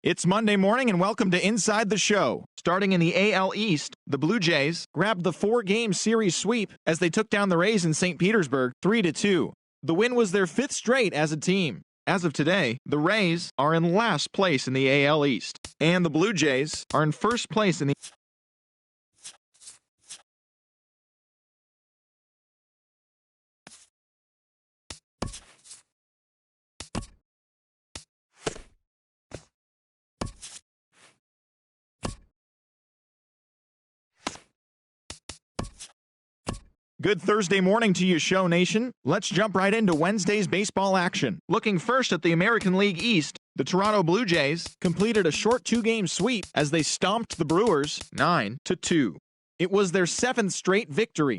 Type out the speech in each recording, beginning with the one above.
It's Monday morning and welcome to Inside the Show. Starting in the AL East, the Blue Jays grabbed the 4-game series sweep as they took down the Rays in St. Petersburg 3-2. The win was their 5th straight as a team. As of today, the Rays are in last place in the AL East, and the Blue Jays are in first place in the Good Thursday morning to you, Show Nation. Let's jump right into Wednesday's baseball action. Looking first at the American League East, the Toronto Blue Jays completed a short 2-game sweep as they stomped the Brewers 9-2. It was their 7th straight victory.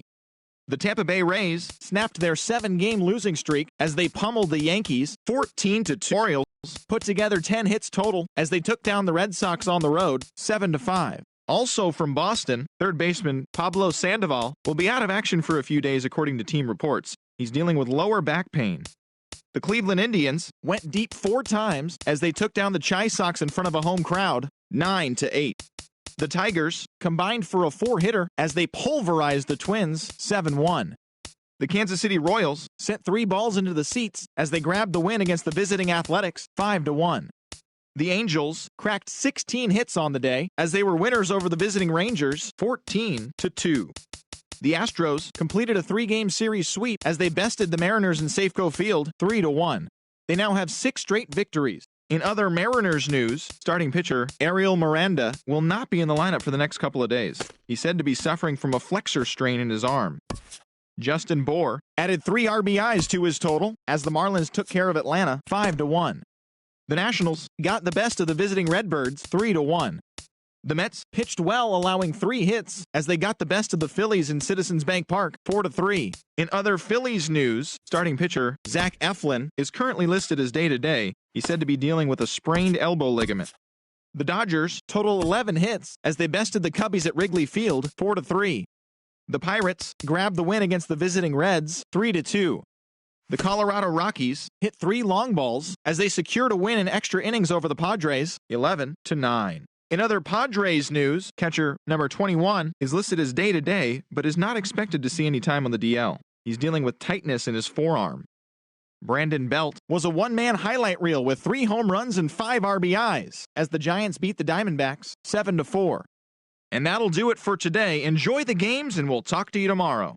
The Tampa Bay Rays snapped their 7-game losing streak as they pummeled the Yankees 14-2. Orioles put together 10 hits total as they took down the Red Sox on the road 7-5. Also from Boston, third baseman Pablo Sandoval will be out of action for a few days according to team reports. He's dealing with lower back pain. The Cleveland Indians went deep 4 times as they took down the Chi Sox in front of a home crowd 9-8. The Tigers combined for a 4-hitter as they pulverized the Twins 7-1. The Kansas City Royals sent 3 balls into the seats as they grabbed the win against the visiting Athletics 5-1. The Angels cracked 16 hits on the day as they were winners over the visiting Rangers 14-2. The Astros completed a 3-game series sweep as they bested the Mariners in Safeco Field 3-1. They now have 6 straight victories. In other Mariners news, starting pitcher Ariel Miranda will not be in the lineup for the next couple of days. He's said to be suffering from a flexor strain in his arm. Justin Bour added 3 RBIs to his total as the Marlins took care of Atlanta 5-1. The Nationals got the best of the visiting Redbirds 3-1. The Mets pitched well, allowing 3 hits as they got the best of the Phillies in Citizens Bank Park 4-3. In other Phillies news, starting pitcher Zach Eflin is currently listed as day-to-day. He's said to be dealing with a sprained elbow ligament. The Dodgers total 11 hits as they bested the Cubbies at Wrigley Field 4-3. The Pirates grabbed the win against the visiting Reds 3-2. The Colorado Rockies hit 3 long balls as they secured a win in extra innings over the Padres 11-9. In other Padres news, catcher number 21 is listed as day-to-day but is not expected to see any time on the DL. He's dealing with tightness in his forearm. Brandon Belt was a one-man highlight reel with 3 home runs and 5 RBIs as the Giants beat the Diamondbacks 7-4. And that'll do it for today. Enjoy the games and we'll talk to you tomorrow.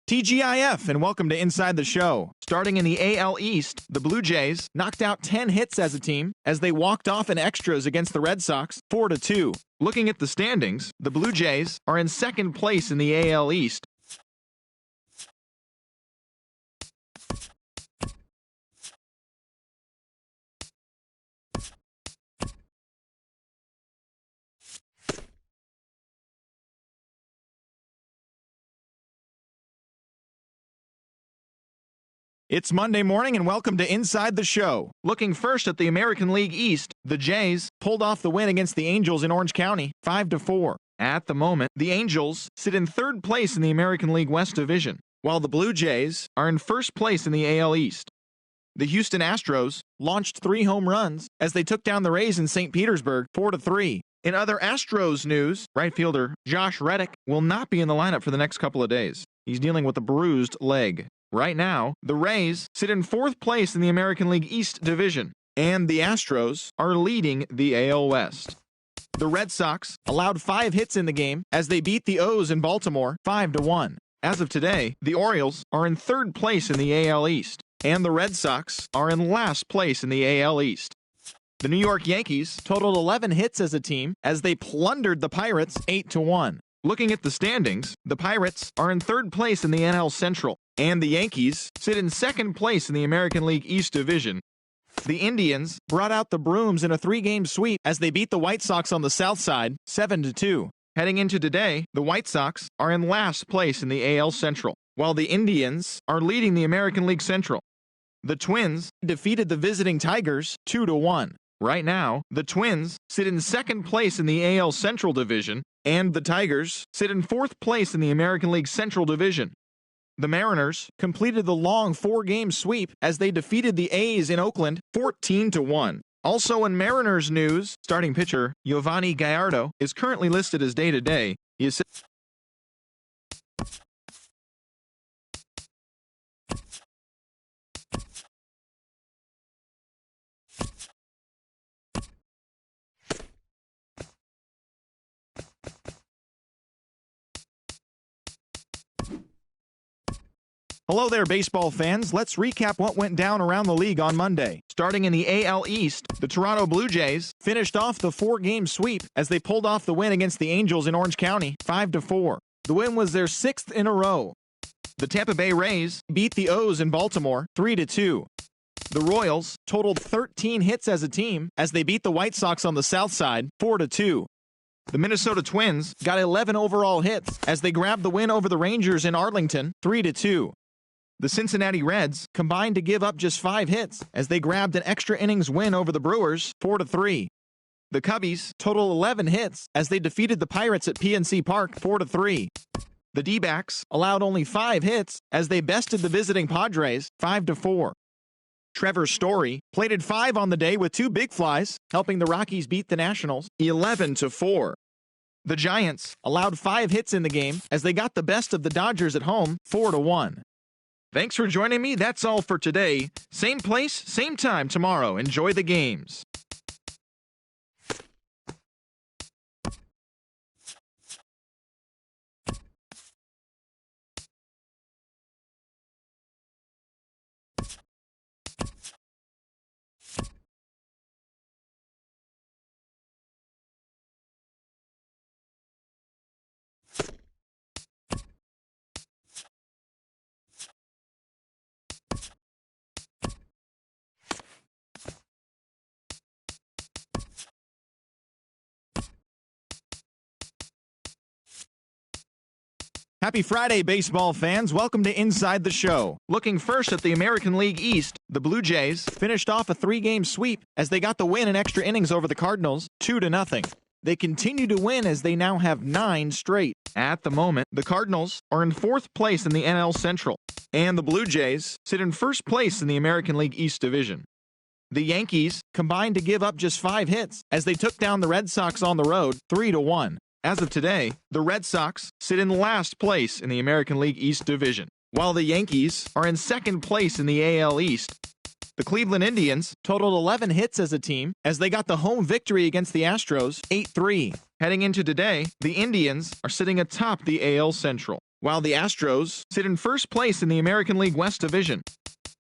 TGIF, and welcome to Inside the Show. Starting in the AL East, the Blue Jays knocked out 10 hits as a team as they walked off in extras against the Red Sox 4-2. Looking at the standings, the Blue Jays are in second place in the AL East. It's Monday morning and welcome to Inside the Show. Looking first at the American League East, the Jays pulled off the win against the Angels in Orange County 5-4. At the moment, the Angels sit in third place in the American League West Division, while the Blue Jays are in first place in the AL East. The Houston Astros launched 3 home runs as they took down the Rays in St. Petersburg 4-3. In other Astros news, right fielder Josh Reddick will not be in the lineup for the next couple of days. He's dealing with a bruised leg. Right now, the Rays sit in fourth place in the American League East Division, and the Astros are leading the AL West. The Red Sox allowed 5 hits in the game as they beat the O's in Baltimore 5-1. As of today, the Orioles are in third place in the AL East, and the Red Sox are in last place in the AL East. The New York Yankees totaled 11 hits as a team as they plundered the Pirates 8-1. Looking at the standings, the Pirates are in third place in the NL Central, and the Yankees sit in second place in the American League East Division. The Indians brought out the brooms in a 3-game sweep as they beat the White Sox on the south side 7-2. Heading into today, the White Sox are in last place in the AL Central, while the Indians are leading the American League Central. The Twins defeated the visiting Tigers 2-1. Right now, the Twins sit in second place in the AL Central Division, and the Tigers sit in fourth place in the American League Central Division. The Mariners completed the long 4-game sweep as they defeated the A's in Oakland 14-1. Also in Mariners news, starting pitcher Yovani Gallardo is currently listed as day-to-day. He is Hello there, baseball fans. Let's recap what went down around the league on Monday. Starting in the AL East, the Toronto Blue Jays finished off the 4-game sweep as they pulled off the win against the Angels in Orange County 5-4. The win was their 6th in a row. The Tampa Bay Rays beat the O's in Baltimore 3-2. The Royals totaled 13 hits as a team as they beat the White Sox on the south side 4-2. The Minnesota Twins got 11 overall hits as they grabbed the win over the Rangers in Arlington 3-2. The Cincinnati Reds combined to give up just 5 hits as they grabbed an extra innings win over the Brewers 4-3. The Cubbies total 11 hits as they defeated the Pirates at PNC Park 4-3. The D-backs allowed only 5 hits as they bested the visiting Padres 5-4. Trevor Story plated 5 on the day with 2 big flies, helping the Rockies beat the Nationals 11-4. The Giants allowed 5 hits in the game as they got the best of the Dodgers at home 4-1. Thanks for joining me. That's all for today. Same place, same time tomorrow. Enjoy the games. Happy Friday, baseball fans. Welcome to Inside the Show. Looking first at the American League East, the Blue Jays finished off a 3-game sweep as they got the win in extra innings over the Cardinals 2-0. They continue to win as they now have 9 straight. At the moment, the Cardinals are in 4th place in the NL Central, and the Blue Jays sit in 1st place in the American League East Division. The Yankees combined to give up just 5 hits as they took down the Red Sox on the road 3-1. As of today, the Red Sox sit in last place in the American League East Division, while the Yankees are in 2nd place in the AL East. The Cleveland Indians totaled 11 hits as a team as they got the home victory against the Astros 8-3. Heading into today, the Indians are sitting atop the AL Central. while the Astros sit in first place in the American League West Division.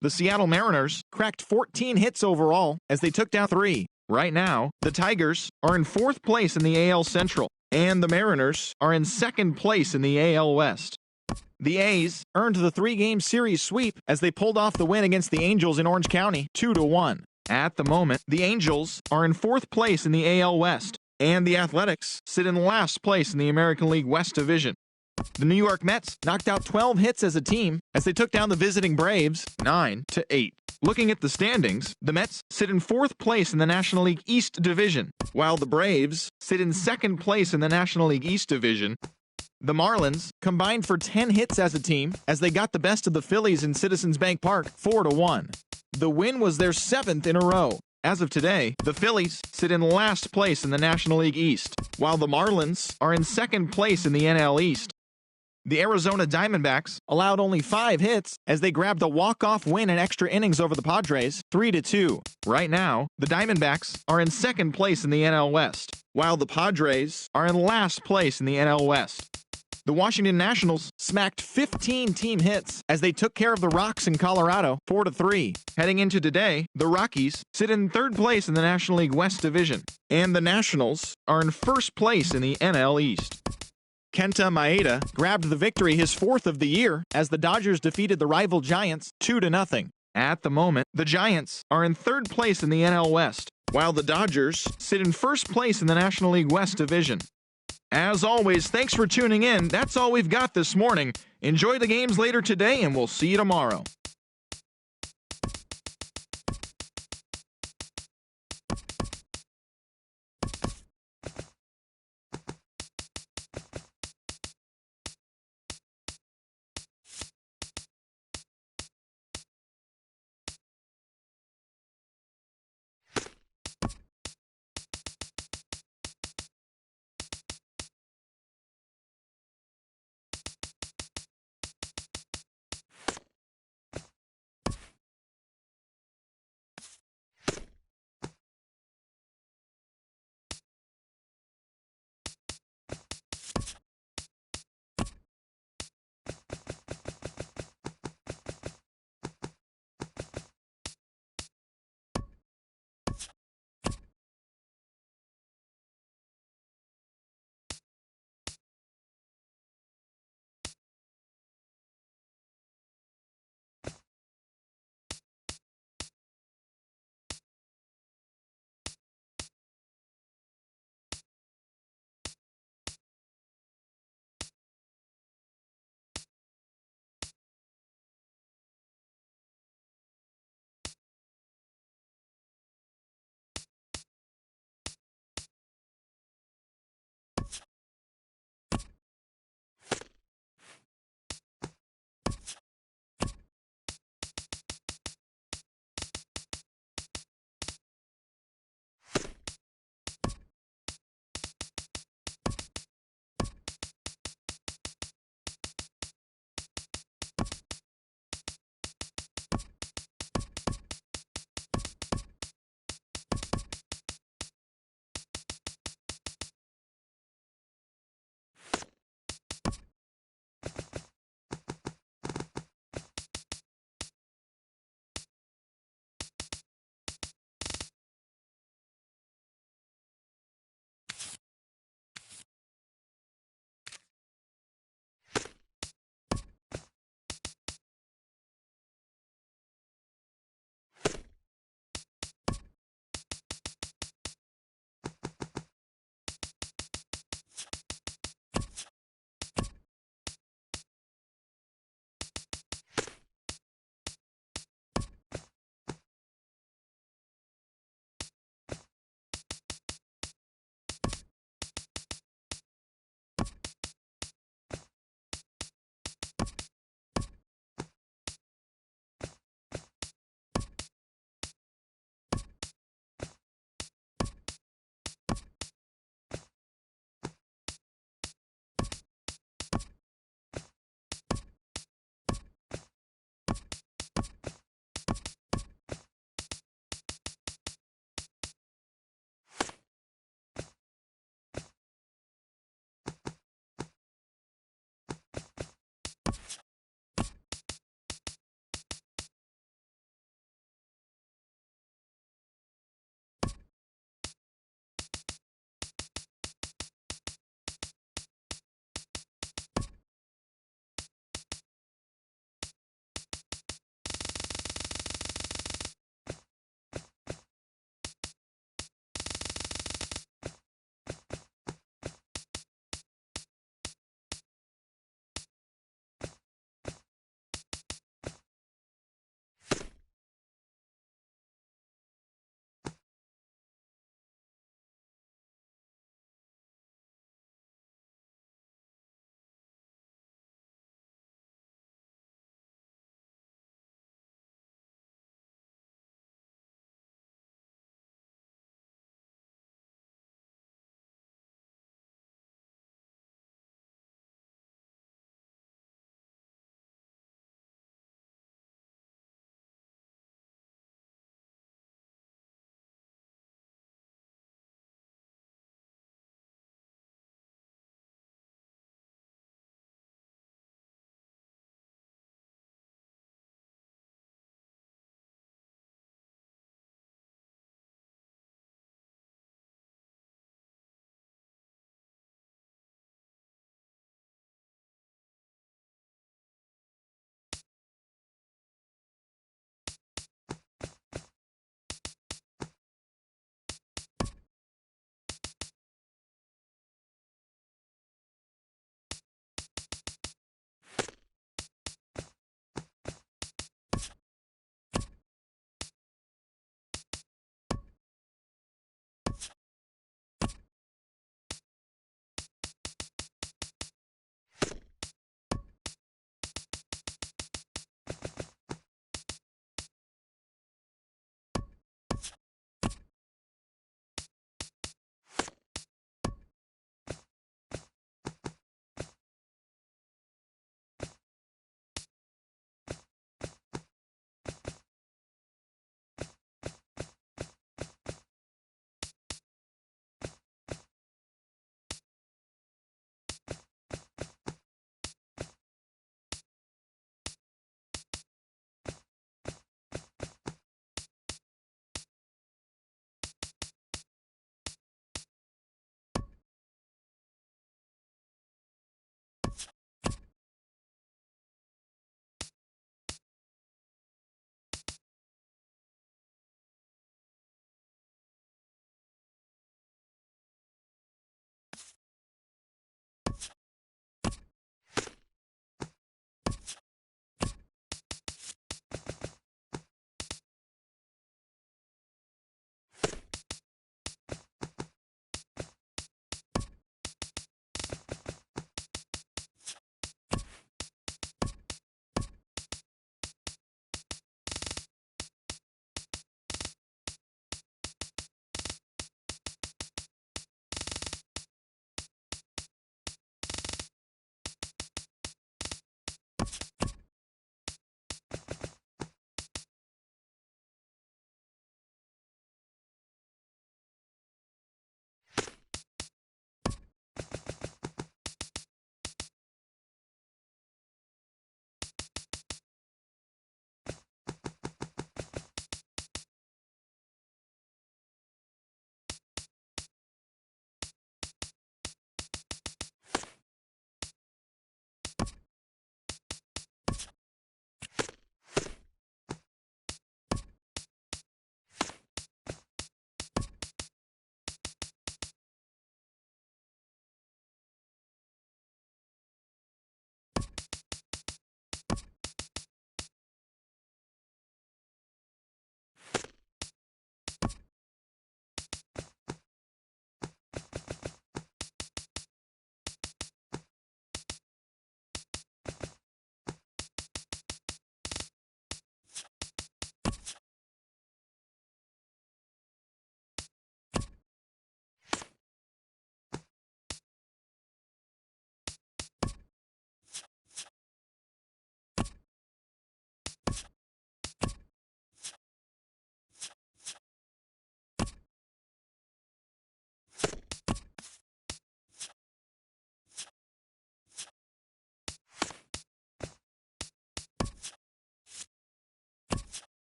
The Seattle Mariners cracked 14 hits overall as they took down 3. Right now, the Tigers are in 4th place in the AL Central, and the Mariners are in 2nd place in the AL West. The A's earned the 3-game series sweep as they pulled off the win against the Angels in Orange County 2-1. At the moment, the Angels are in 4th place in the AL West, and the Athletics sit in last place in the American League West Division. The New York Mets knocked out 12 hits as a team as they took down the visiting Braves 9-8. Looking at the standings, the Mets sit in 4th place in the National League East Division, while the Braves sit in 2nd place in the National League East Division. The Marlins combined for 10 hits as a team as they got the best of the Phillies in Citizens Bank Park 4-1. The win was their 7th in a row. As of today, the Phillies sit in last place in the National League East, while the Marlins are in 2nd place in the NL East. The Arizona Diamondbacks allowed only 5 hits as they grabbed a walk-off win in extra innings over the Padres 3-2. Right now, the Diamondbacks are in 2nd place in the NL West, while the Padres are in last place in the NL West. The Washington Nationals smacked 15 team hits as they took care of the Rocks in Colorado 4-3. Heading into today, the Rockies sit in 3rd place in the National League West Division, and the Nationals are in 1st place in the NL East. Kenta Maeda grabbed the victory, his 4th of the year, as the Dodgers defeated the rival Giants 2-0. At the moment, the Giants are in 3rd place in the NL West, while the Dodgers sit in 1st place in the National League West Division. As always, thanks for tuning in. That's all we've got this morning. Enjoy the games later today, and we'll see you tomorrow.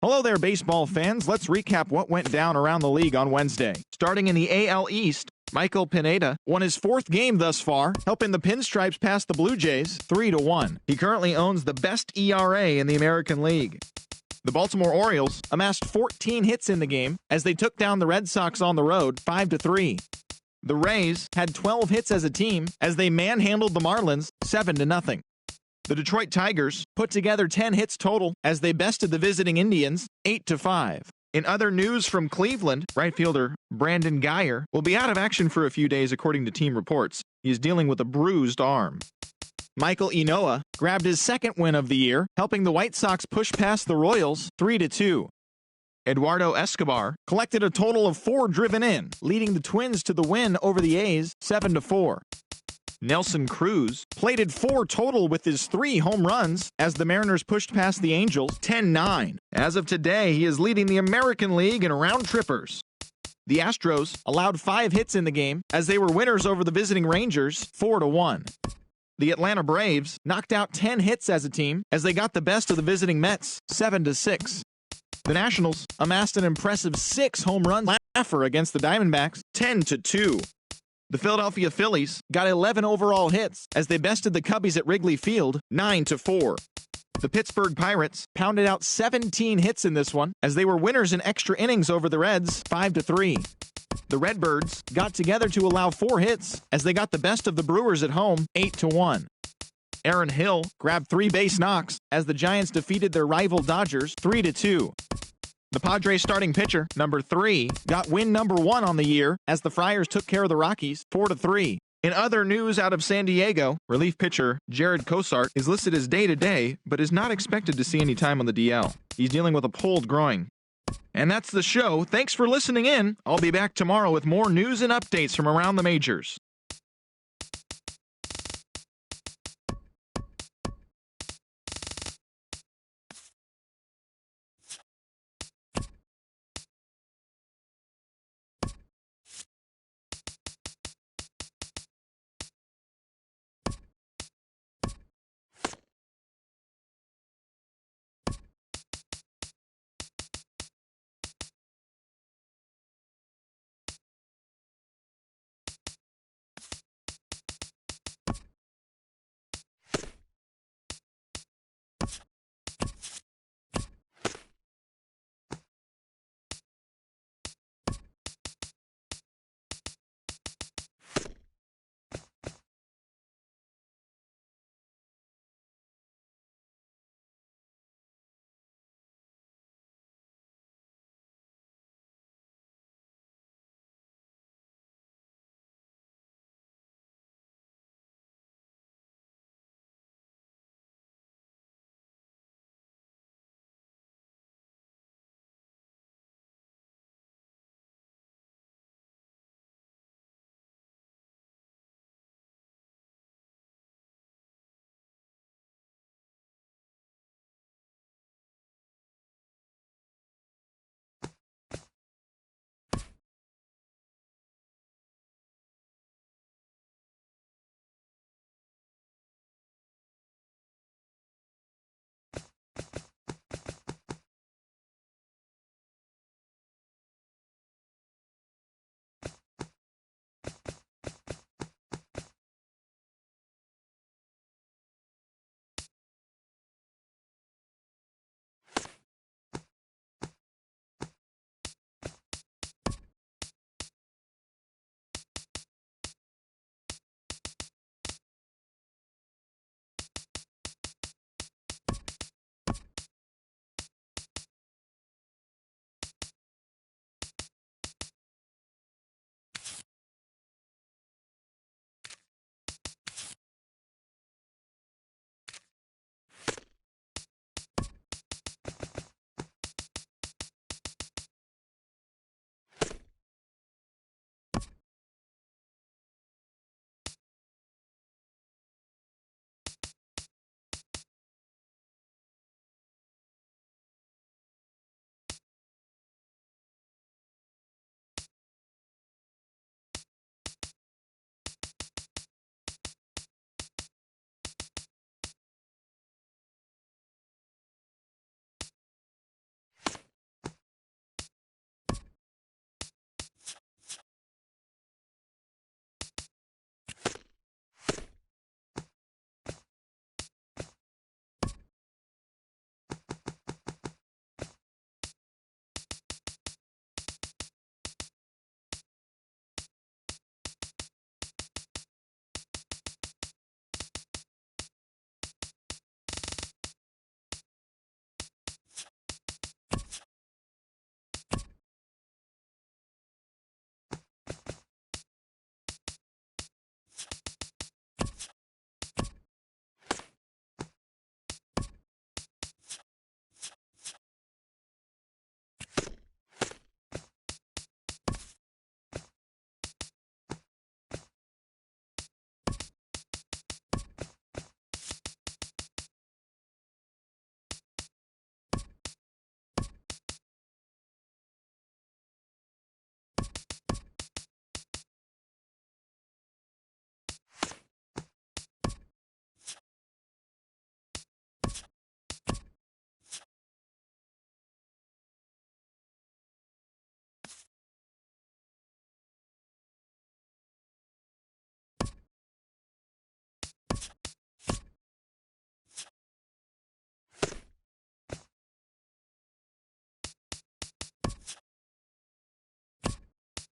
Hello there, baseball fans. Let's recap what went down around the league on Wednesday. Starting in the AL East, Michael Pineda won his 4th game thus far, helping the Pinstripes pass the Blue Jays 3-1. He currently owns the best ERA in the American League. The Baltimore Orioles amassed 14 hits in the game as they took down the Red Sox on the road 5-3. The Rays had 12 hits as a team as they manhandled the Marlins 7-0. The Detroit Tigers put together 10 hits total as they bested the visiting Indians 8-5. In other news from Cleveland, right fielder Brandon Guyer will be out of action for a few days according to team reports. He is dealing with a bruised arm. Michael Enoa grabbed his 2nd win of the year, helping the White Sox push past the Royals 3-2. Eduardo Escobar collected a total of 4 driven in, leading the Twins to the win over the A's 7-4. Nelson Cruz plated 4 total with his 3 home runs as the Mariners pushed past the Angels 10-9. As of today, he is leading the American League in round trippers. The Astros allowed 5 hits in the game as they were winners over the visiting Rangers 4-1. The Atlanta Braves knocked out 10 hits as a team as they got the best of the visiting Mets 7-6. The Nationals amassed an impressive 6 home run laugher against the Diamondbacks 10-2. The Philadelphia Phillies got 11 overall hits as they bested the Cubbies at Wrigley Field 9-4. The Pittsburgh Pirates pounded out 17 hits in this one as they were winners in extra innings over the Reds 5-3. The Redbirds got together to allow 4 hits as they got the best of the Brewers at home 8-1. Aaron Hill grabbed 3 base knocks as the Giants defeated their rival Dodgers 3-2. The Padres starting pitcher, number 3, got win number 1 on the year as the Friars took care of the Rockies 4-3. In other news out of San Diego, relief pitcher Jared Cosart is listed as day-to-day, but is not expected to see any time on the DL. He's dealing with a pulled groin. And that's the show. Thanks for listening in. I'll be back tomorrow with more news and updates from around the majors.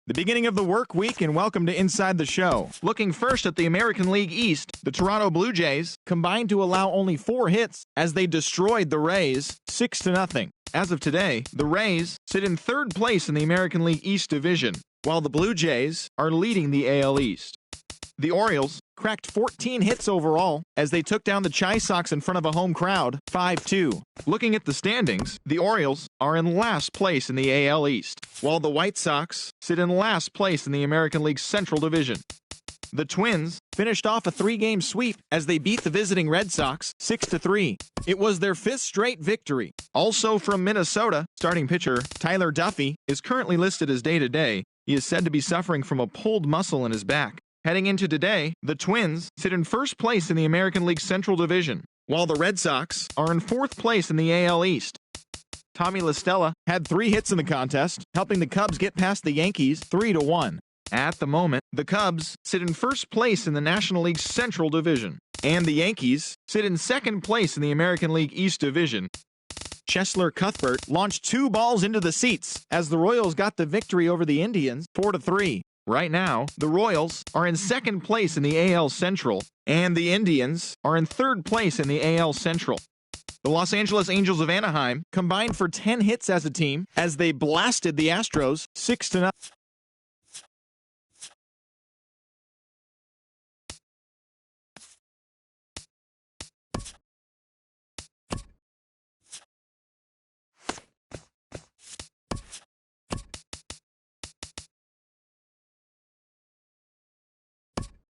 The beginning of the work week, and welcome to Inside the Show. Looking first at the American League East, the Toronto Blue Jays combined to allow only 4 hits as they destroyed the Rays 6-0. As of today, the Rays sit in 3rd place in the American League East division, while the Blue Jays are leading the AL East. The Orioles cracked 14 hits overall as they took down the Chi Sox in front of a home crowd 5-2. Looking at the standings, the Orioles are in last place in the AL East, while the White Sox sit in last place in the American League Central Division. The Twins finished off a 3-game sweep as they beat the visiting Red Sox 6-3. It was their 5th straight victory. Also from Minnesota, starting pitcher Tyler Duffy is currently listed as day-to-day. He is said to be suffering from a pulled muscle in his back. Heading into today, the Twins sit in 1st place in the American League Central Division, while the Red Sox are in 4th place in the AL East. Tommy La Stella had 3 hits in the contest, helping the Cubs get past the Yankees 3-1. At the moment, the Cubs sit in 1st place in the National League Central Division, and the Yankees sit in 2nd place in the American League East Division. Cheslor Cuthbert launched 2 balls into the seats as the Royals got the victory over the Indians 4-3. Right now, the Royals are in 2nd place in the AL Central, and the Indians are in 3rd place in the AL Central. The Los Angeles Angels of Anaheim combined for 10 hits as a team as they blasted the Astros 6-0.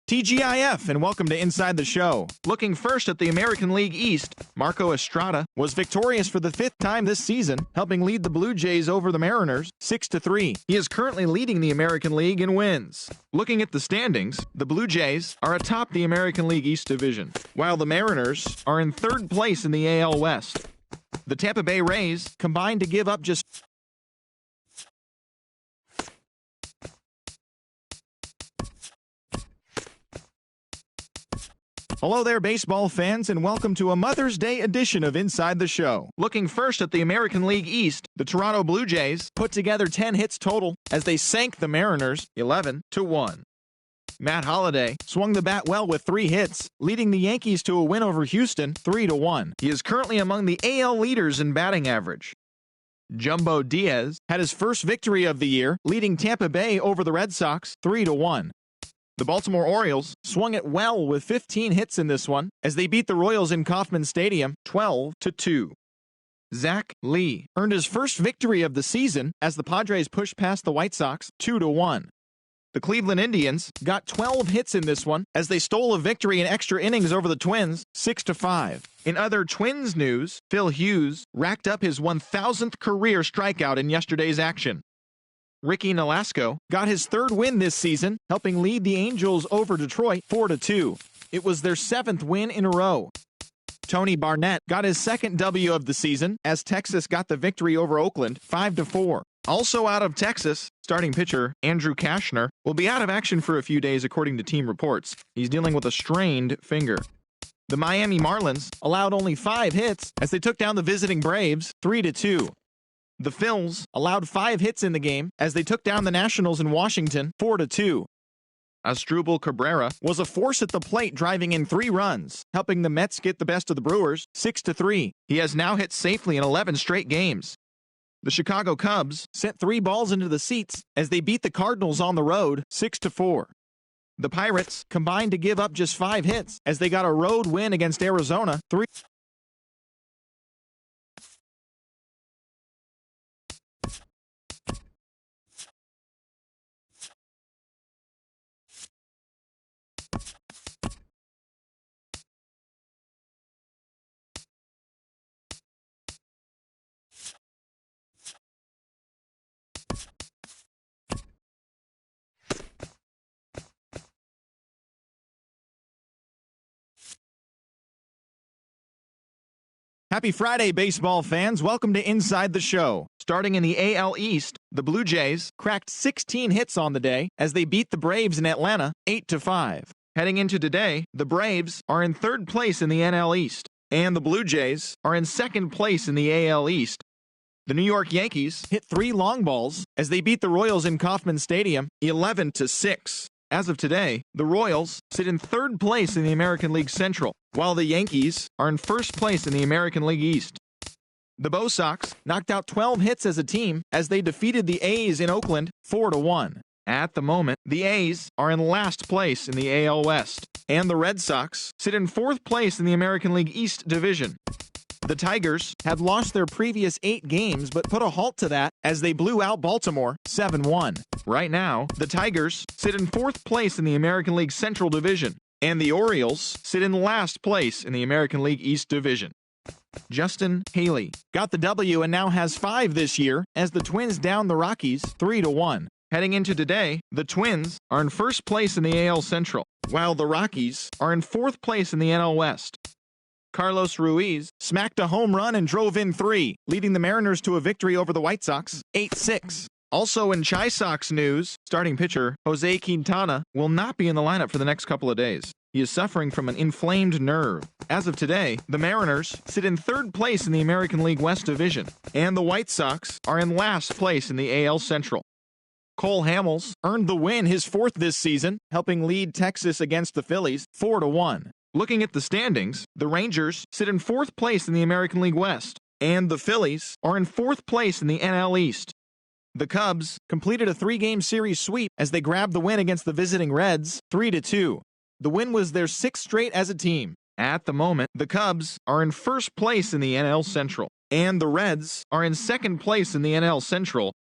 TGIF, and welcome to Inside the Show. Looking first at the American League East, Marco Estrada was victorious for the 5th time this season, helping lead the Blue Jays over the Mariners 6-3. He is currently leading the American League in wins. Looking at the standings, the Blue Jays are atop the American League East division, while the Mariners are in 3rd place in the AL West. The Tampa Bay Rays combined to give up just Hello there, baseball fans, and welcome to a Mother's Day edition of Inside the Show. Looking first at the American League East, the Toronto Blue Jays put together 10 hits total as they sank the Mariners 11-1. Matt Holliday swung the bat well with 3 hits, leading the Yankees to a win over Houston 3-1. He is currently among the AL leaders in batting average. Jumbo Diaz had his first victory of the year, leading Tampa Bay over the Red Sox 3-1. The Baltimore Orioles swung it well with 15 hits in this one as they beat the Royals in Kauffman Stadium 12-2. Zach Lee earned his first victory of the season as the Padres pushed past the White Sox 2-1. The Cleveland Indians got 12 hits in this one as they stole a victory in extra innings over the Twins 6-5. In other Twins news, Phil Hughes racked up his 1,000th career strikeout in yesterday's action. Ricky Nolasco got his 3rd win this season, helping lead the Angels over Detroit 4-2. It was their 7th win in a row. Tony Barnett got his 2nd W of the season as Texas got the victory over Oakland 5-4. Also out of Texas, starting pitcher Andrew Kashner will be out of action for a few days according to team reports. He's dealing with a strained finger. The Miami Marlins allowed only 5 hits as they took down the visiting Braves 3-2. The Phils allowed 5 hits in the game as they took down the Nationals in Washington 4-2. Asdrubal Cabrera was a force at the plate, driving in 3 runs, helping the Mets get the best of the Brewers 6-3. He has now hit safely in 11 straight games. The Chicago Cubs sent 3 balls into the seats as they beat the Cardinals on the road 6-4. The Pirates combined to give up just 5 hits as they got a road win against Arizona 3. Happy Friday, baseball fans. Welcome to Inside the Show. Starting in the AL East, the Blue Jays cracked 16 hits on the day as they beat the Braves in Atlanta 8-5. Heading into today, the Braves are in 3rd place in the NL East, and the Blue Jays are in 2nd place in the AL East. The New York Yankees hit 3 long balls as they beat the Royals in Kauffman Stadium 11-6. As of today, the Royals sit in 3rd place in the American League Central, while the Yankees are in 1st place in the American League East. The Bo Sox knocked out 12 hits as a team as they defeated the A's in Oakland 4-1. At the moment, the A's are in last place in the AL West, and the Red Sox sit in 4th place in the American League East Division. The Tigers had lost their previous 8 games but put a halt to that as they blew out Baltimore 7-1. Right now, the Tigers sit in 4th place in the American League Central Division, and the Orioles sit in last place in the American League East Division. Justin Haley got the W and now has 5 this year as the Twins down the Rockies 3-1. Heading into today, the Twins are in 1st place in the AL Central, while the Rockies are in 4th place in the NL West. Carlos Ruiz smacked a home run and drove in 3, leading the Mariners to a victory over the White Sox 8-6. Also in Chi Sox news, starting pitcher Jose Quintana will not be in the lineup for the next couple of days. He is suffering from an inflamed nerve. As of today, the Mariners sit in 3rd place in the American League West Division, and the White Sox are in last place in the AL Central. Cole Hamels earned the win, his 4th this season, helping lead Texas against the Phillies 4-1. Looking at the standings, the Rangers sit in 4th place in the American League West, and the Phillies are in 4th place in the NL East. The Cubs completed a 3-game series sweep as they grabbed the win against the visiting Reds 3-2. The win was their 6th straight as a team. At the moment, the Cubs are in 1st place in the NL Central, and the Reds are in 2nd place in the NL Central.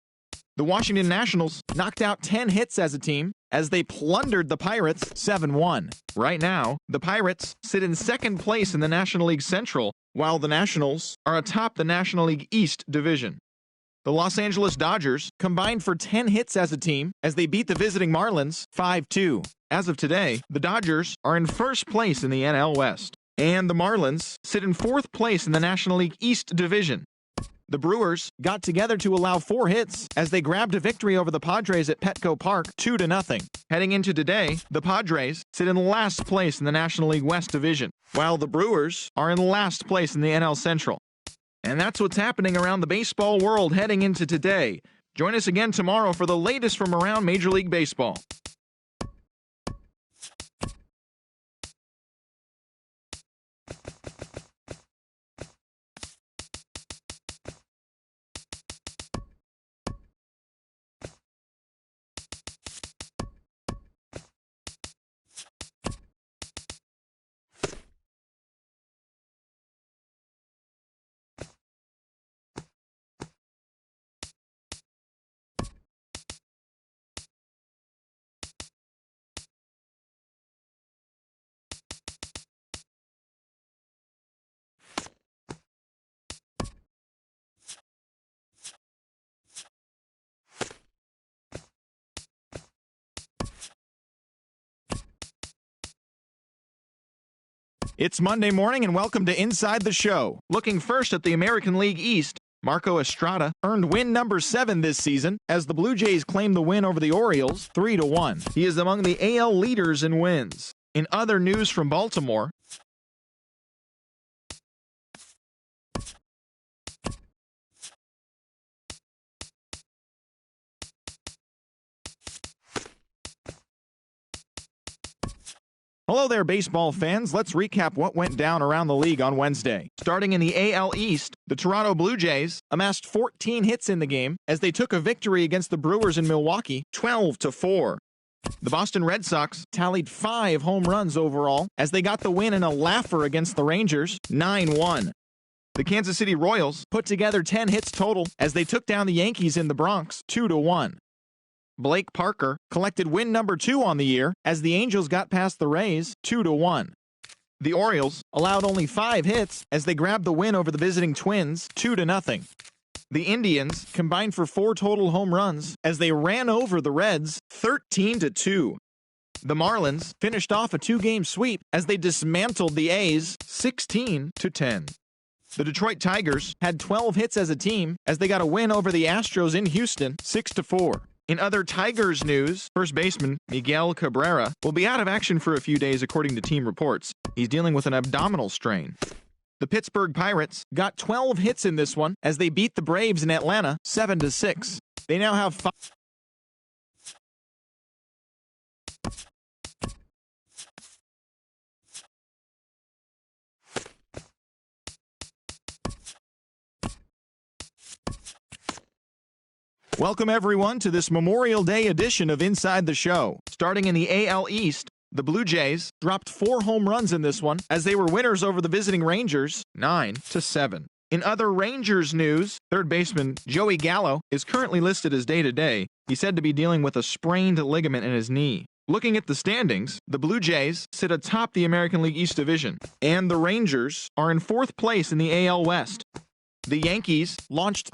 The Washington Nationals knocked out 10 hits as a team as they plundered the Pirates 7-1. Right now, the Pirates sit in 2nd place in the National League Central, while the Nationals are atop the National League East Division. The Los Angeles Dodgers combined for 10 hits as a team as they beat the visiting Marlins 5-2. As of today, the Dodgers are in 1st place in the NL West, and the Marlins sit in 4th place in the National League East Division. The Brewers got together to allow 4 hits as they grabbed a victory over the Padres at Petco Park 2-0. Heading into today, the Padres sit in last place in the National League West Division, while the Brewers are in last place in the NL Central. And that's what's happening around the baseball world heading into today. Join us again tomorrow for the latest from around Major League Baseball. It's Monday morning and welcome to Inside the Show. Looking first at the American League East, Marco Estrada earned win number 7 this season as the Blue Jays claimed the win over the Orioles 3-1. He is among the AL leaders in wins. In other news from Baltimore, hello there, baseball fans. Let's recap what went down around the league on Wednesday. Starting in the AL East, the Toronto Blue Jays amassed 14 hits in the game as they took a victory against the Brewers in Milwaukee 12-4. The Boston Red Sox tallied 5 home runs overall as they got the win in a laugher against the Rangers 9-1. The Kansas City Royals put together 10 hits total as they took down the Yankees in the Bronx 2-1. Blake Parker collected win number 2 on the year as the Angels got past the Rays 2-1. The Orioles allowed only 5 hits as they grabbed the win over the visiting Twins 2-0. The Indians combined for 4 total home runs as they ran over the Reds 13-2. The Marlins finished off a 2-game sweep as they dismantled the A's 16-10. The Detroit Tigers had 12 hits as a team as they got a win over the Astros in Houston 6-4. In other Tigers news, first baseman Miguel Cabrera will be out of action for a few days according to team reports. He's dealing with an abdominal strain. The Pittsburgh Pirates got 12 hits in this one as they beat the Braves in Atlanta 7-6. They now have 5. Welcome everyone to this Memorial Day edition of Inside the Show. Starting in the AL East, the Blue Jays dropped 4 home runs in this one as they were winners over the visiting Rangers 9-7. In other Rangers news, third baseman Joey Gallo is currently listed as day-to-day. He's said to be dealing with a sprained ligament in his knee. Looking at the standings, the Blue Jays sit atop the American League East Division, and the Rangers are in 4th place in the AL West. The Yankees launched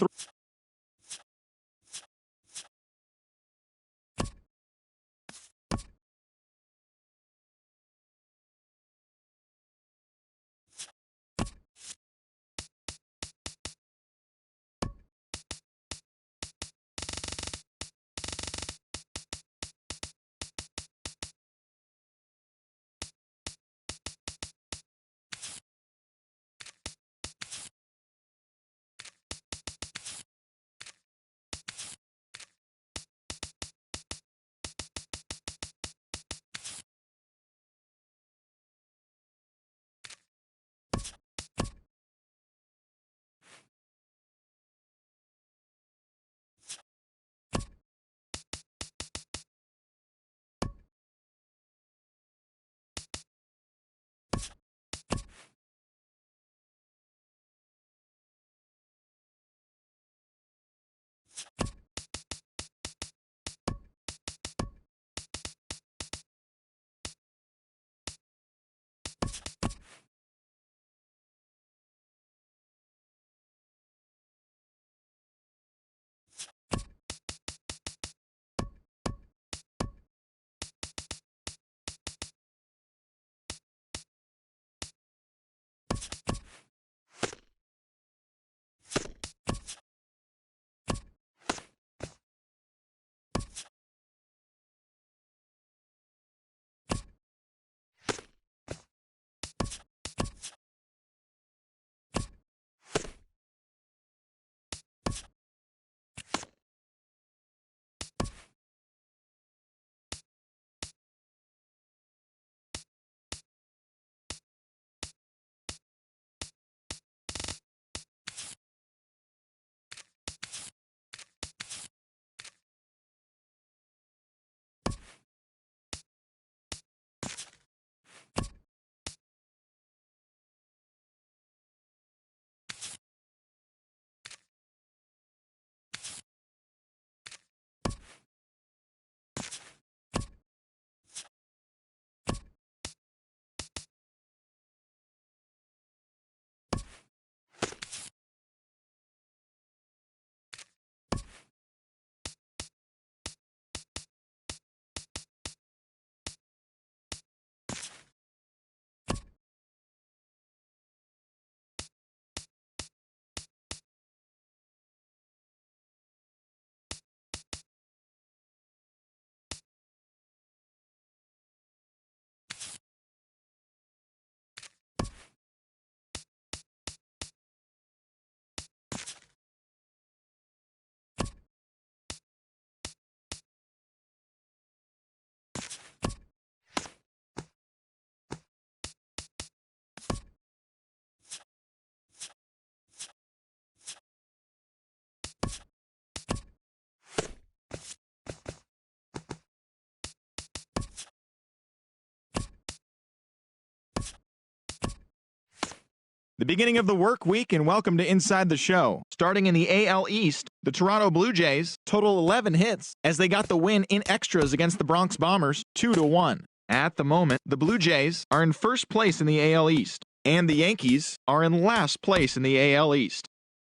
the beginning of the work week, and welcome to Inside the Show. Starting in the AL East, the Toronto Blue Jays total 11 hits as they got the win in extras against the Bronx Bombers 2-1. At the moment, the Blue Jays are in 1st place in the AL East, and the Yankees are in last place in the AL East.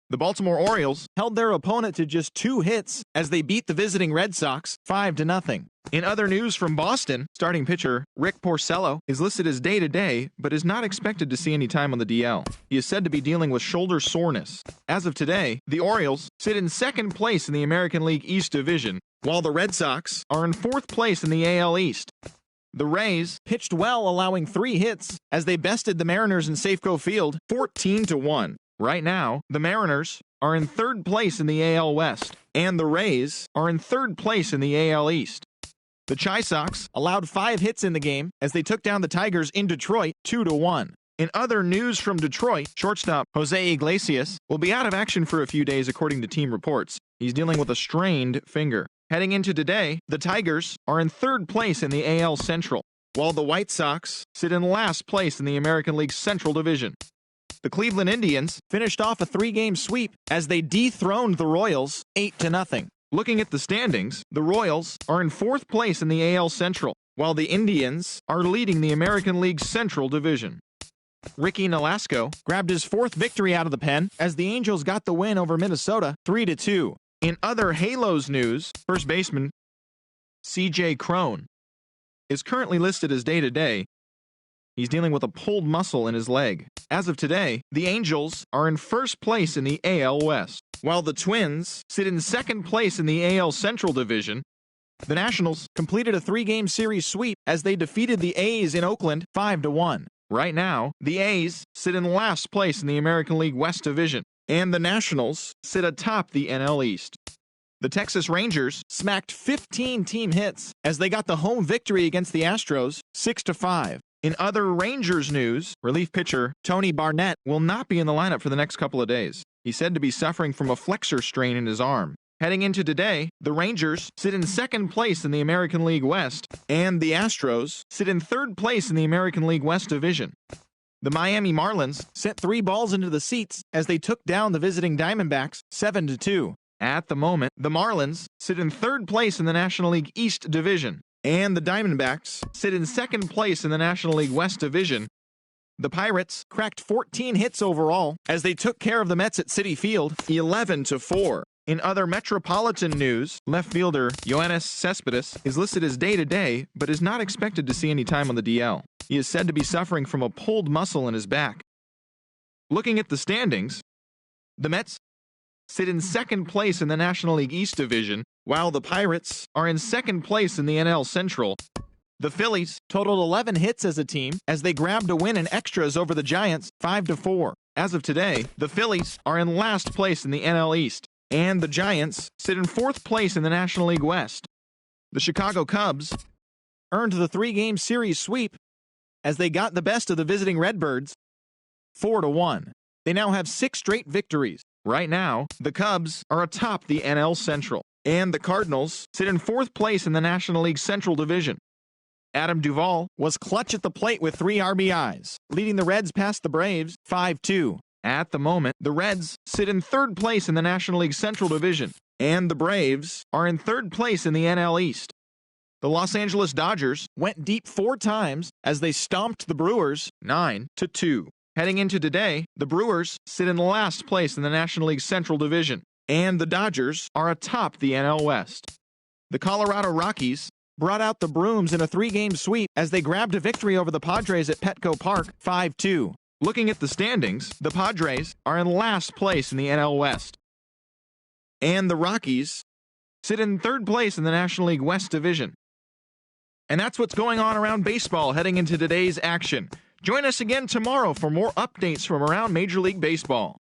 The Baltimore Orioles held their opponent to just 2 hits as they beat the visiting Red Sox 5-0. In other news from Boston, starting pitcher Rick Porcello is listed as day-to-day, but is not expected to see any time on the DL. He is said to be dealing with shoulder soreness. As of today, the Orioles sit in 2nd place in the American League East Division, while the Red Sox are in 4th place in the AL East. The Rays pitched well, allowing 3 hits as they bested the Mariners in Safeco Field 14-1. Right now, the Mariners are in 3rd place in the AL West, and the Rays are in 3rd place in the AL East. The Chi Sox allowed 5 hits in the game as they took down the Tigers in Detroit 2-1. In other news from Detroit, shortstop Jose Iglesias will be out of action for a few days according to team reports. He's dealing with a strained finger. Heading into today, the Tigers are in 3rd place in the AL Central, while the White Sox sit in last place in the American League Central Division. The Cleveland Indians finished off a 3-game sweep as they dethroned the Royals 8-0. Looking at the standings, the Royals are in 4th place in the AL Central, while the Indians are leading the American League Central Division. Ricky Nolasco grabbed his 4th victory out of the pen as the Angels got the win over Minnesota 3-2. In other Halos news, first baseman C.J. Cron is currently listed as day-to-day. He's dealing with a pulled muscle in his leg. As of today, the Angels are in 1st place in the AL West, while the Twins sit in 2nd place in the AL Central Division. The Nationals completed a 3-game series sweep as they defeated the A's in Oakland 5-1. Right now, the A's sit in last place in the American League West Division, and the Nationals sit atop the NL East. The Texas Rangers smacked 15 team hits as they got the home victory against the Astros 6-5. In other Rangers news, relief pitcher Tony Barnett will not be in the lineup for the next couple of days. He's said to be suffering from a flexor strain in his arm. Heading into today, the Rangers sit in 2nd place in the American League West, and the Astros sit in 3rd place in the American League West Division. The Miami Marlins sent 3 balls into the seats as they took down the visiting Diamondbacks 7-2. At the moment, the Marlins sit in 3rd place in the National League East Division, and the Diamondbacks sit in 2nd place in the National League West Division. The Pirates cracked 14 hits overall as they took care of the Mets at Citi Field 11-4. In other Metropolitan news, left fielder Yoenis Cespedes is listed as day-to-day, but is not expected to see any time on the DL. He is said to be suffering from a pulled muscle in his back. Looking at the standings, the Mets sit in 2nd place in the National League East Division, while the Pirates are in 2nd place in the NL Central. The Phillies totaled 11 hits as a team as they grabbed a win in extras over the Giants 5-4. As of today, the Phillies are in last place in the NL East, and the Giants sit in 4th place in the National League West. The Chicago Cubs earned the 3-game series sweep as they got the best of the visiting Redbirds 4-1. They now have 6 straight victories. Right now, the Cubs are atop the NL Central, and the Cardinals sit in 4th place in the National League Central Division. Adam Duvall was clutch at the plate with 3 RBIs, leading the Reds past the Braves 5-2. At the moment, the Reds sit in 3rd place in the National League Central Division, and the Braves are in 3rd place in the NL East. The Los Angeles Dodgers went deep 4 times as they stomped the Brewers 9-2. Heading into today, the Brewers sit in last place in the National League Central Division, and the Dodgers are atop the NL West. The Colorado Rockies brought out the brooms in a 3-game sweep as they grabbed a victory over the Padres at Petco Park 5-2. Looking at the standings, the Padres are in last place in the NL West, and the Rockies sit in 3rd place in the National League West Division. And that's what's going on around baseball heading into today's action. Join us again tomorrow for more updates from around Major League Baseball.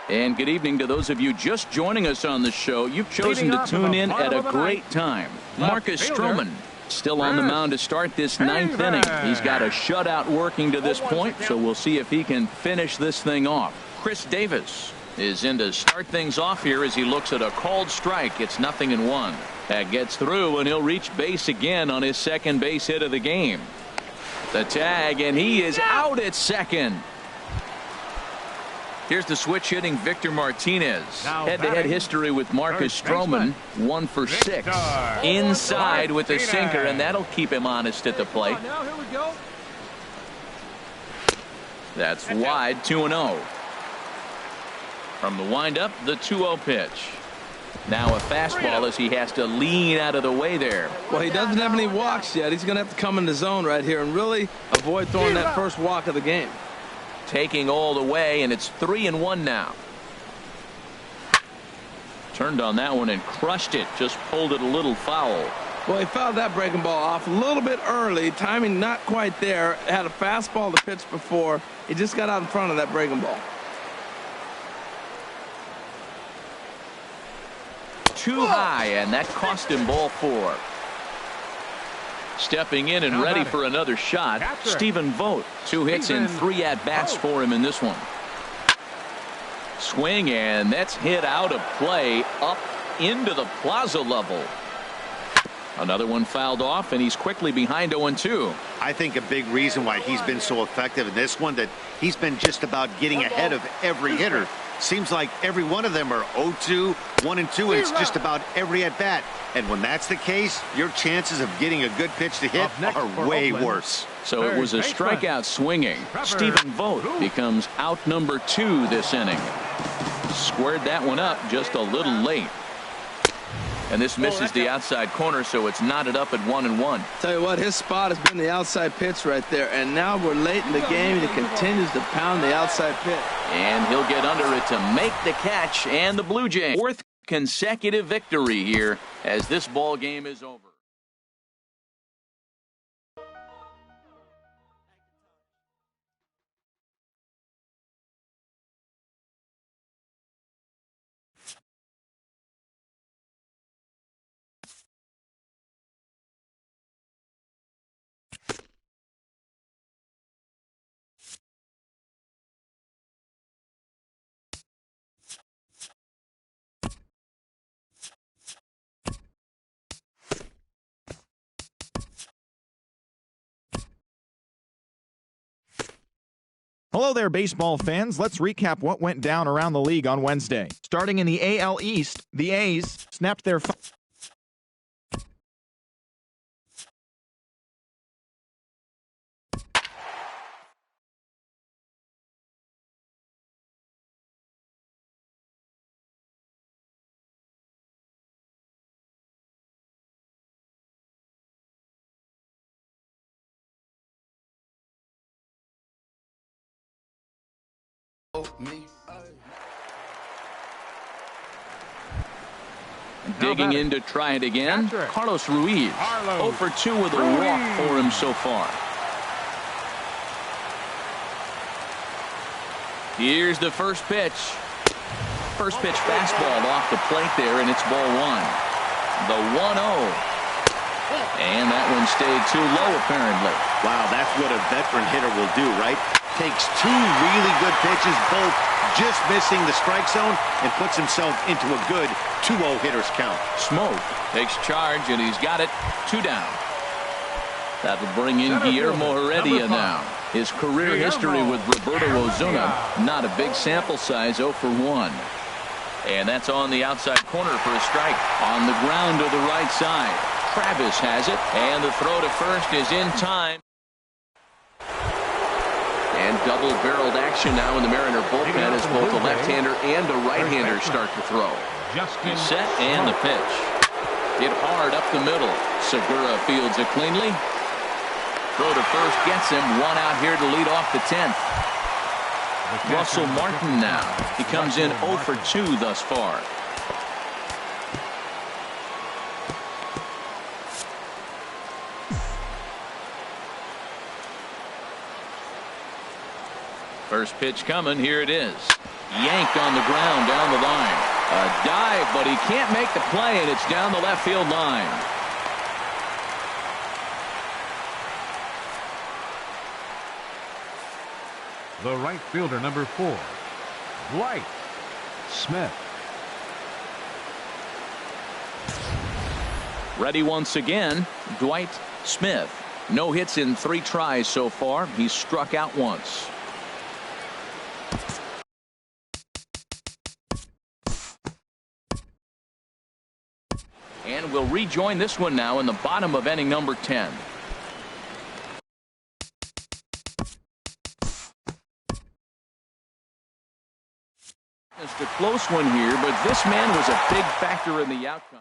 And good evening to those of you just joining us on the show. You've chosen to tune in at a great time. Marcus Stroman still on the mound to start this ninth inning. He's got a shutout working to this point, so we'll see if he can finish this thing off. Chris Davis is in to start things off here as he looks at a called strike. It's 0-1. That gets through, and he'll reach base again on his second base hit of the game. The tag, and he is out at second. Here's the switch hitting Victor Martinez. Head-to-head history with Marcus Stroman. 1 for 6. Inside with the sinker, and that'll keep him honest at the plate. That's wide, 2-0. From the windup, the 2-0 pitch. Now a fastball as he has to lean out of the way there. Well, he doesn't have any walks yet. He's going to have to come in the zone right here and really avoid throwing that first walk of the game. Taking all the way, and it's 3-1 now. Turned on that one and crushed it. Just pulled it a little foul. Well, he fouled that breaking ball off a little bit early. Timing not quite there. Had a fastball to pitch before. He just got out in front of that breaking ball. Too high, and that cost him ball 4. Stepping in and ready for another shot, Stephen Vogt. 2 hits and 3 at-bats for him in this one. Swing, and that's hit out of play up into the plaza level. Another one fouled off, and he's quickly behind 0-2. I think a big reason why he's been so effective in this one, that he's been just about getting ahead of every hitter. Seems like every one of them are 0-2, 1-2, and it's just about every at-bat. And when that's the case, your chances of getting a good pitch to hit are way worse. So it was a strikeout swinging. Stephen Vogt becomes out number 2 this inning. Squared that one up just a little late. And this misses the outside corner, so it's knotted up at 1-1. Tell you what, his spot has been the outside pitch right there. And now we're late in the game, and he continues to pound the outside pitch. And he'll get under it to make the catch, and the Blue Jays' 4th consecutive victory here as this ball game is over. Hello there, baseball fans. Let's recap what went down around the league on Wednesday. Starting in the AL East, the A's snapped their Digging in to try it again, Carlos Ruiz. 0 for 2 with a walk for him so far. Here's the first pitch. First pitch fastball off the plate there, and it's ball 1. The 1-0. And that one stayed too low, apparently. Wow, that's what a veteran hitter will do, right? Takes 2 really good pitches, both just missing the strike zone, and puts himself into a good 2-0 hitter's count. Smoke takes charge, and he's got it. 2 down. That'll bring in Guillermo Heredia now. His career history with Roberto Ozuna, not a big sample size, 0 for 1. And that's on the outside corner for a strike. On the ground to the right side. Travis has it, and the throw to first is in time. And double-barreled action now in the Mariner bullpen as both a left-hander and a right-hander start to throw. He's set, and the pitch. Hit hard up the middle. Segura fields it cleanly. Throw to first gets him. 1 out here to lead off the 10th. Russell Martin now. He comes in 0 for 2 thus far. First pitch coming. Here it is. Yanked on the ground down the line. A dive, but he can't make the play, and it's down the left field line. The right fielder, number 4, Dwight Smith. Ready once again, Dwight Smith. No hits in 3 tries so far. He's struck out once. And we'll rejoin this one now in the bottom of inning number 10. It's a close one here, but this man was a big factor in the outcome.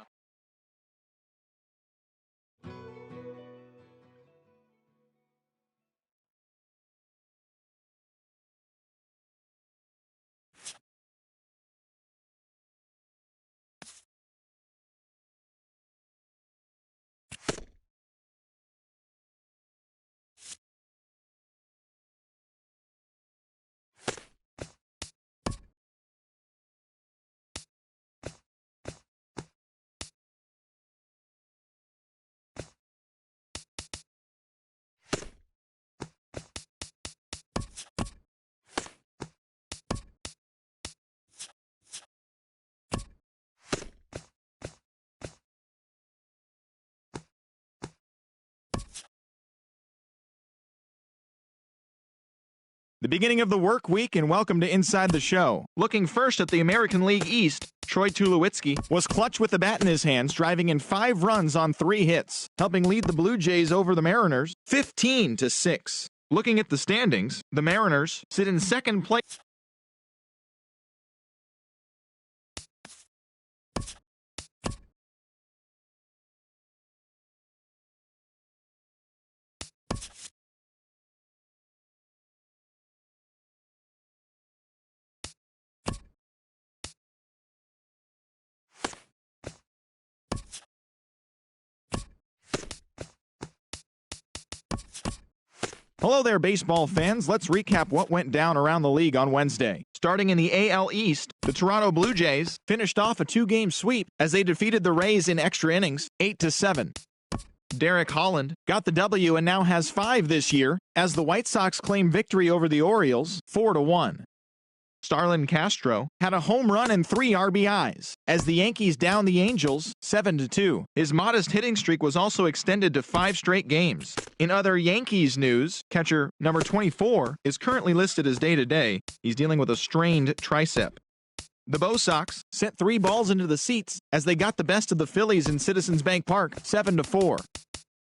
The beginning of the work week, and welcome to Inside the Show. Looking first at the American League East, Troy Tulowitzki was clutch with the bat in his hands, driving in 5 runs on 3 hits, helping lead the Blue Jays over the Mariners 15-6. Looking at the standings, the Mariners sit in second place. Hello there, baseball fans. Let's recap what went down around the league on Wednesday. Starting in the AL East, the Toronto Blue Jays finished off a 2-game sweep as they defeated the Rays in extra innings, 8-7. Derek Holland got the W and now has 5 this year as the White Sox claim victory over the Orioles, 4-1. Starlin Castro had a home run and 3 RBIs as the Yankees downed the Angels 7-2. His modest hitting streak was also extended to 5 straight games. In other Yankees news, catcher number 24 is currently listed as day-to-day. He's dealing with a strained tricep. The Bo Sox sent 3 balls into the seats as they got the best of the Phillies in Citizens Bank Park 7-4.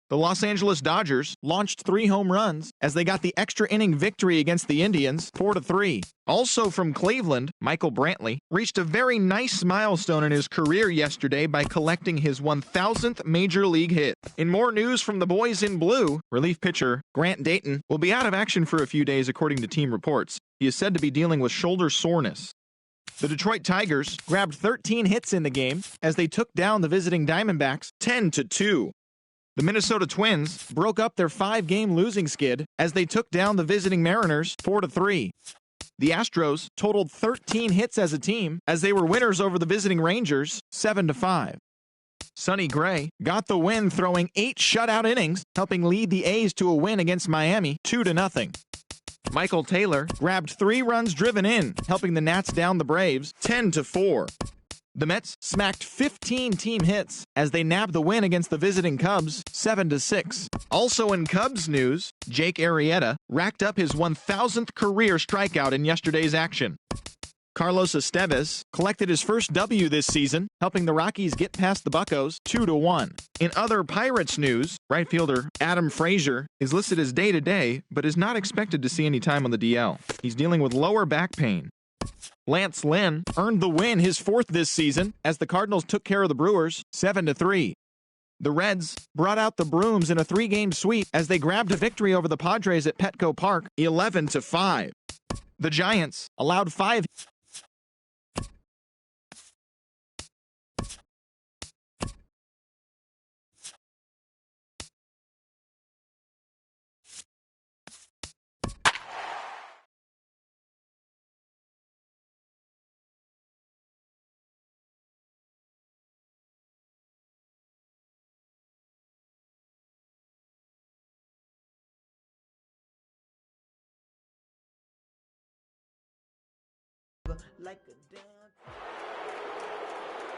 The Los Angeles Dodgers launched 3 home runs as they got the extra inning victory against the Indians 4-3. Also from Cleveland, Michael Brantley reached a very nice milestone in his career yesterday by collecting his 1,000th major league hit. In more news from the boys in blue, relief pitcher Grant Dayton will be out of action for a few days according to team reports. He is said to be dealing with shoulder soreness. The Detroit Tigers grabbed 13 hits in the game as they took down the visiting Diamondbacks 10-2. The Minnesota Twins broke up their 5-game losing skid as they took down the visiting Mariners 4-3. The Astros totaled 13 hits as a team as they were winners over the visiting Rangers 7-5. Sonny Gray got the win throwing 8 shutout innings, helping lead the A's to a win against Miami 2-0. Michael Taylor grabbed 3 runs driven in, helping the Nats down the Braves 10-4. The Mets smacked 15 team hits as they nabbed the win against the visiting Cubs 7-6. Also in Cubs news, Jake Arrieta racked up his 1,000th career strikeout in yesterday's action. Carlos Estevez collected his first W this season, helping the Rockies get past the Buccos 2-1. In other Pirates news, right fielder Adam Frazier is listed as day-to-day, but is not expected to see any time on the DL. He's dealing with lower back pain. Lance Lynn earned the win, his 4th this season, as the Cardinals took care of the Brewers 7-3. The Reds brought out the brooms in a 3-game sweep as they grabbed a victory over the Padres at Petco Park 11-5. The Giants allowed 5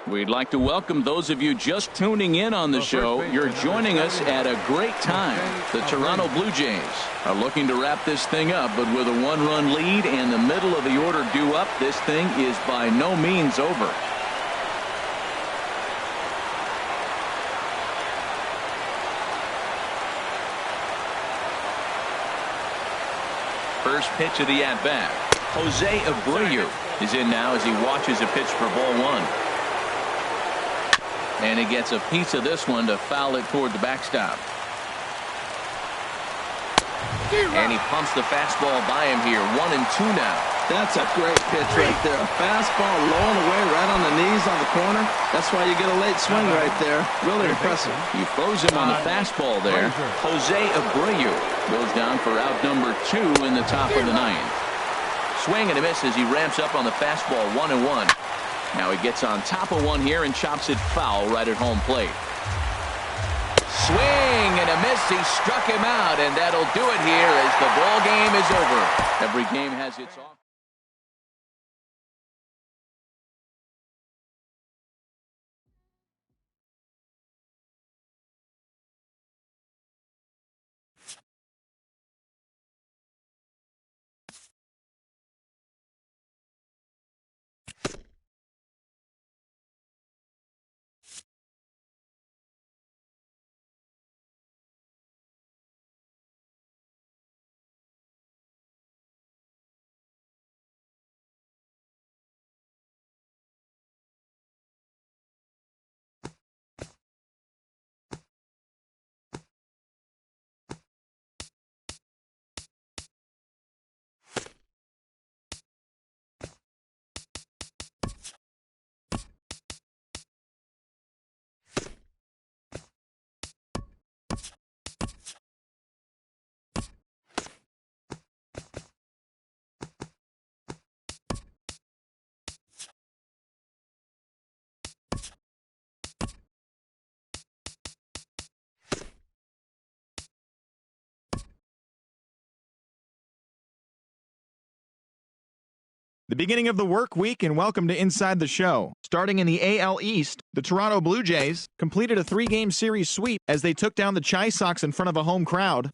We'd like to welcome those of you just tuning in on the show. You're joining us at a great time. The Toronto Blue Jays are looking to wrap this thing up, but with a one-run lead and the middle of the order due up, this thing is by no means over. First pitch of the at-bat. Jose Abreu is in now as he watches a pitch for ball one. And he gets a piece of this one to foul it toward the backstop. And he pumps the fastball by him here. 1-2 now. That's a great pitch right there. A fastball low and away right on the knees on the corner. That's why you get a late swing right there. Really impressive. He throws him on the fastball there. Jose Abreu goes down for out number 2 in the top of the ninth. Swing and a miss as he ramps up on the fastball. 1-1. Now he gets on top of one here and chops it foul right at home plate. Swing and a miss. He struck him out, and that'll do it here as the ball game is over. Every game has its off. The beginning of the work week, and welcome to Inside the Show. Starting in the AL East, the Toronto Blue Jays completed a 3-game series sweep as they took down the Chi Sox in front of a home crowd.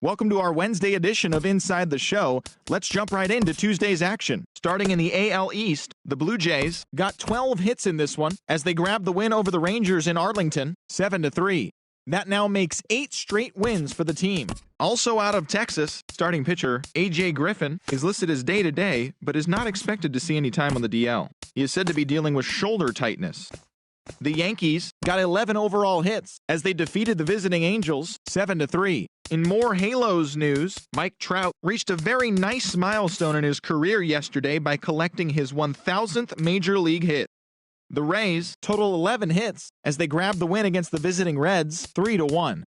Welcome to our Wednesday edition of Inside the Show. Let's jump right into Tuesday's action. Starting in the AL East, the Blue Jays got 12 hits in this one as they grabbed the win over the Rangers in Arlington, 7-3. That now makes 8 straight wins for the team. Also out of Texas, starting pitcher A.J. Griffin is listed as day-to-day, but is not expected to see any time on the DL. He is said to be dealing with shoulder tightness. The Yankees got 11 overall hits as they defeated the visiting Angels 7-3. In more Halos news, Mike Trout reached a very nice milestone in his career yesterday by collecting his 1,000th Major League hit. The Rays total 11 hits as they grabbed the win against the visiting Reds 3-1.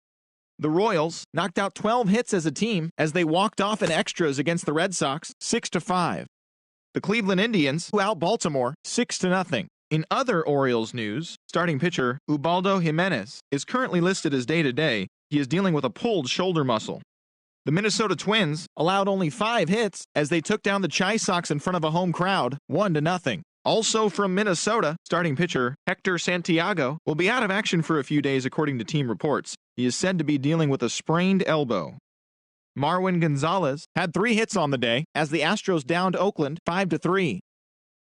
The Royals knocked out 12 hits as a team as they walked off in extras against the Red Sox 6-5. The Cleveland Indians out Baltimore 6-0. In other Orioles news, starting pitcher Ubaldo Jimenez is currently listed as day-to-day. He is dealing with a pulled shoulder muscle. The Minnesota Twins allowed only 5 hits as they took down the Chi Sox in front of a home crowd 1-0. Also from Minnesota, starting pitcher Hector Santiago will be out of action for a few days according to team reports. He is said to be dealing with a sprained elbow. Marwin Gonzalez had 3 hits on the day as the Astros downed Oakland 5-3.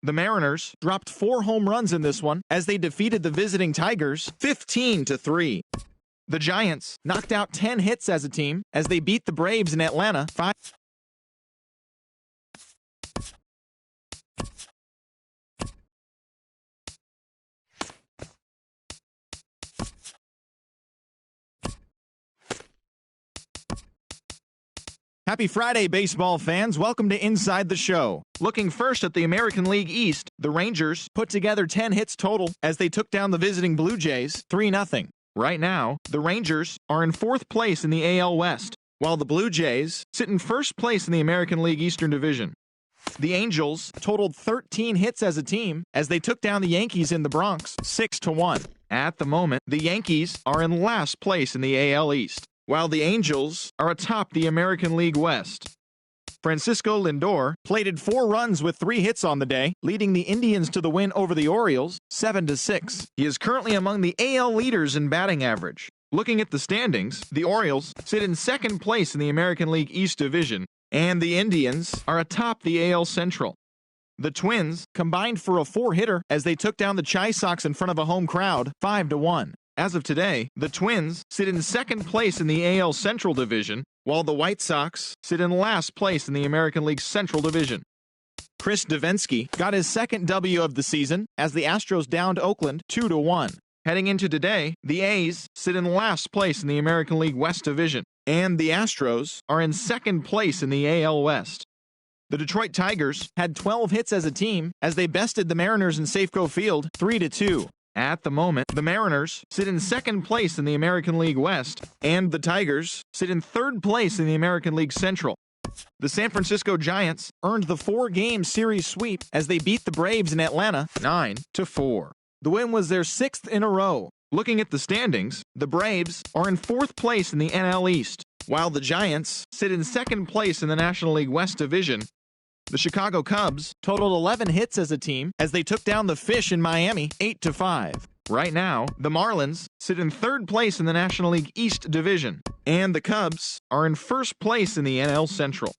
The Mariners dropped 4 home runs in this one as they defeated the visiting Tigers 15-3. The Giants knocked out 10 hits as a team as they beat the Braves in Atlanta 5. Happy Friday, baseball fans. Welcome to Inside the Show. Looking first at the American League East, the Rangers put together 10 hits total as they took down the visiting Blue Jays 3-0. Right now, the Rangers are in 4th place in the AL West, while the Blue Jays sit in 1st place in the American League Eastern Division. The Angels totaled 13 hits as a team as they took down the Yankees in the Bronx 6-1. At the moment, the Yankees are in last place in the AL East, while the Angels are atop the American League West. Francisco Lindor plated 4 runs with 3 hits on the day, leading the Indians to the win over the Orioles 7-6. He is currently among the AL leaders in batting average. Looking at the standings, the Orioles sit in second place in the American League East Division, and the Indians are atop the AL Central. The Twins combined for a 4-hitter as they took down the Chi Sox in front of a home crowd 5-1. As of today, the Twins sit in second place in the AL Central Division, while the White Sox sit in last place in the American League Central Division. Chris Davinsky got his second W of the season as the Astros downed Oakland 2-1. Heading into today, the A's sit in last place in the American League West Division, and the Astros are in second place in the AL West. The Detroit Tigers had 12 hits as a team as they bested the Mariners in Safeco Field 3-2. At the moment, the Mariners sit in second place in the American League West, and the Tigers sit in third place in the American League Central. The San Francisco Giants earned the 4-game series sweep as they beat the Braves in Atlanta 9-4. The win was their 6th in a row. Looking at the standings, the Braves are in 4th place in the NL East, while the Giants sit in second place in the National League West Division. The Chicago Cubs totaled 11 hits as a team as they took down the Fish in Miami 8-5. Right now, the Marlins sit in 3rd place in the National League East Division, and the Cubs are in 1st place in the NL Central.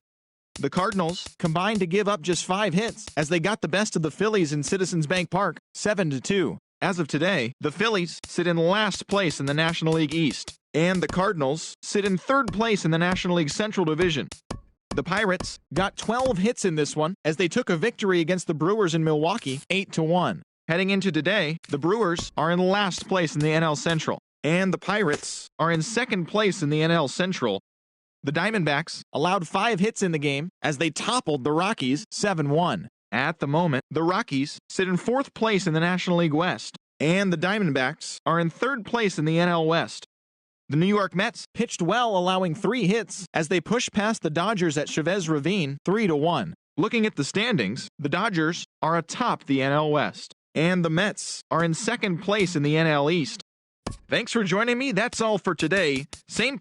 The Cardinals combined to give up just 5 hits as they got the best of the Phillies in Citizens Bank Park 7-2. As of today, the Phillies sit in last place in the National League East, and the Cardinals sit in 3rd place in the National League Central Division. The Pirates got 12 hits in this one as they took a victory against the Brewers in Milwaukee 8-1. Heading into today, the Brewers are in last place in the NL Central, and the Pirates are in 2nd place in the NL Central. The Diamondbacks allowed 5 hits in the game as they toppled the Rockies 7-1. At the moment, the Rockies sit in 4th place in the National League West, and the Diamondbacks are in 3rd place in the NL West. The New York Mets pitched well, allowing 3 hits as they pushed past the Dodgers at Chavez Ravine 3-1. Looking at the standings, the Dodgers are atop the NL West, and the Mets are in 2nd place in the NL East. Thanks for joining me. That's all for today. Same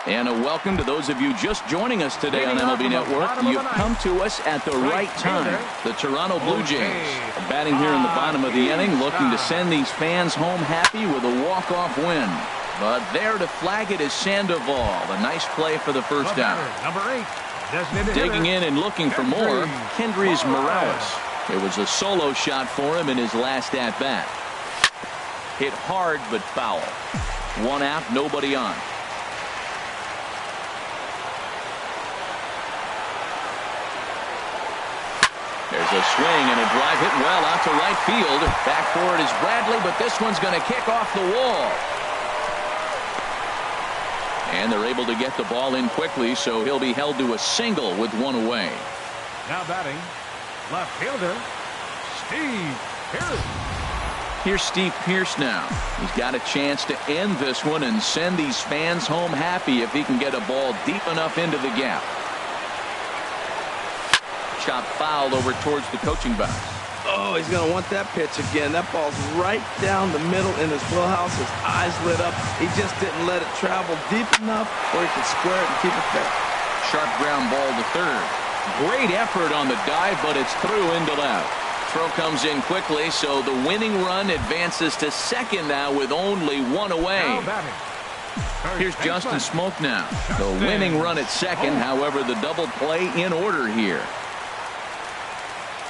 And a welcome to those of you just joining us today on MLB Network. You've come to us at the right time. The Toronto Blue Jays are batting here in the bottom of the inning, looking to send these fans home happy with a walk-off win. But there to flag it is Sandoval. A nice play for the first down. Digging in and looking for more, Kendrys Morales. It was a solo shot for him in his last at-bat. Hit hard but foul. 1 out, nobody on. There's a swing and a drive hit well out to right field. Back for it is Bradley, but this one's going to kick off the wall. And they're able to get the ball in quickly, so he'll be held to a single with 1 away. Now batting, left fielder, Steve Pearce. Here's Steve Pearce now. He's got a chance to end this one and send these fans home happy if he can get a ball deep enough into the gap. Shot fouled over towards the coaching box. Oh, he's going to want that pitch again. That ball's right down the middle in his wheelhouse. His eyes lit up. He just didn't let it travel deep enough where he could square it and keep it fair. Sharp ground ball to third. Great effort on the dive, but it's through into left. Throw comes in quickly, so the winning run advances to second now with only 1 away. Now batting, Here's Justin Smoke now. The winning run at second. However, the double play in order here.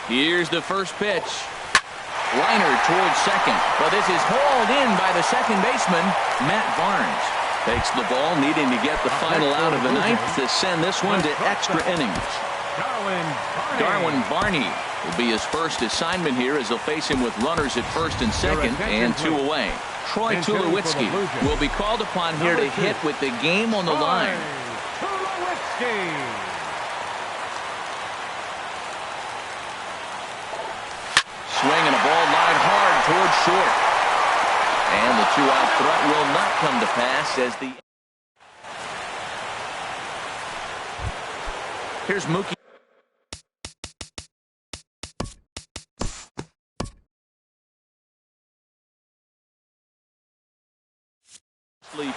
Here's the first pitch. Liner towards second. But this is hauled in by the second baseman, Matt Barnes. Takes the ball, needing to get the final out of the ninth to send this one to extra innings. Darwin Barney will be his first assignment here as they'll face him with runners at first and second and 2 away. Troy Tulowitzki will be called upon here to hit with the game on the line. Swing and a ball lined hard towards short. And the 2-out threat will not come to pass as the... Here's Mookie.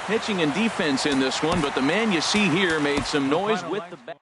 Pitching and defense in this one, but the man you see here made some noise with the bat.